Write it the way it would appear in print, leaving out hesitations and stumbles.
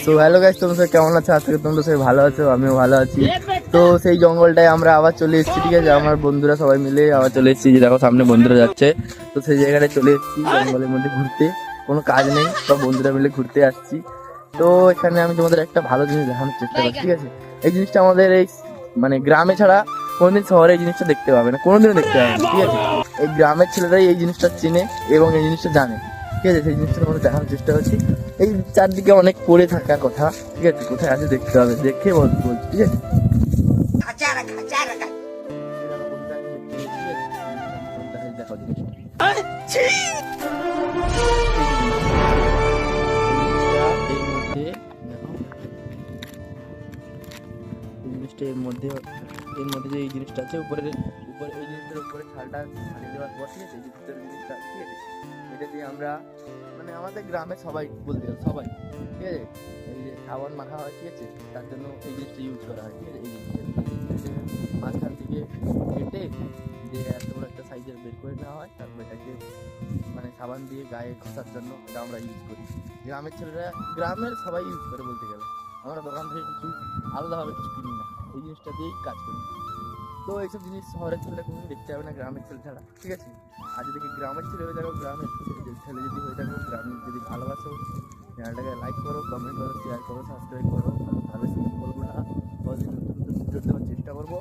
তো hello guys, তোমরা সবাই কেমন আছো? আজকে তোমরা সবাই ভালো আছো, আমিও ভালো আছি। তো সেই জঙ্গলটায় আমরা আবার চলে এসেছি, ঠিক আছে? আমার বন্ধুরা সবাই মিলে আবার চলে এসেছি। যে দেখো সামনে বন্ধুরা যাচ্ছে, তো সেই জায়গাটায় চলে এসেছি জঙ্গলের মধ্যে ঘুরতে। কোনো কাজ নেই, সব বন্ধুরা মিলে ঘুরতে আসছি। তো এখানে আমি তোমাদের একটা ভালো জিনিস দেখানোর চেষ্টা করছি, ঠিক আছে? এই জিনিসটা আমাদের এই মানে গ্রামে ছাড়া কোনোদিন শহরে এই জিনিসটা দেখতে পাবে না, কোনোদিনও দেখতে পাবে না, ঠিক আছে? এই গ্রামের ছেলেরাই এই জিনিসটা চেনে এবং এই জিনিসটা জানে, ঠিক আছে? সেই জিনিসটা তোমাদের দেখানোর চেষ্টা করছি। এই চারদিকে অনেক পড়ে থাকার কথা, ঠিক আছে? কোথায় আছে দেখতে হবে, দেখে বলছি, ঠিক আছে? দেখো জিনিসটা, এর মধ্যে দেখো, এই জিনিসটা এর মধ্যে যে এই জিনিসটা আছে উপরে এই জিনিসটার উপরে ছালটা ছাড়িয়ে দেওয়ার পর, ঠিক আছে? এই যে ভিতরের জিনিসটা, ঠিক আছে? এটা দিয়ে আমরা মানে আমাদের গ্রামে সবাই বলতে গেলে সবাই, ঠিক আছে? এই যে সাবান মাখা হয়, ঠিক আছে? তার জন্য এই জিনিসটা ইউজ করা হয়, ঠিক আছে? এই জিনিসটা মাঝখান থেকে কেটে দিয়ে এত বড় একটা সাইজের বের করে নেওয়া হয়, তারপর এটাকে মানে সাবান দিয়ে গায়ে ঘষার জন্য এটা আমরা ইউজ করি। গ্রামের ছেলেরা, গ্রামের সবাই ইউজ করে বলতে গেলে। আমরা দোকান থেকে কিছু আলাদাভাবে কিছু কিনি না, এই জিনিসটা দিয়েই কাজ করি। তো এইসব জিনিস শহরের ছেলেরা কোনো দেখতে হবে না গ্রামের ছেলে ছাড়া, ঠিক আছে? আর যদি গ্রামের ছেলে হয়ে থাকো, গ্রামের ছেলে যদি হয়ে থাকো, গ্রাম যদি ভালোবাসো, চ্যানেলটাকে লাইক করো, কমেন্ট করো, শেয়ার করো, সাবস্ক্রাইব করো। আর বেশি কিছু বলবো না, নতুন নতুন ভিডিও দেওয়ার চেষ্টা করবো।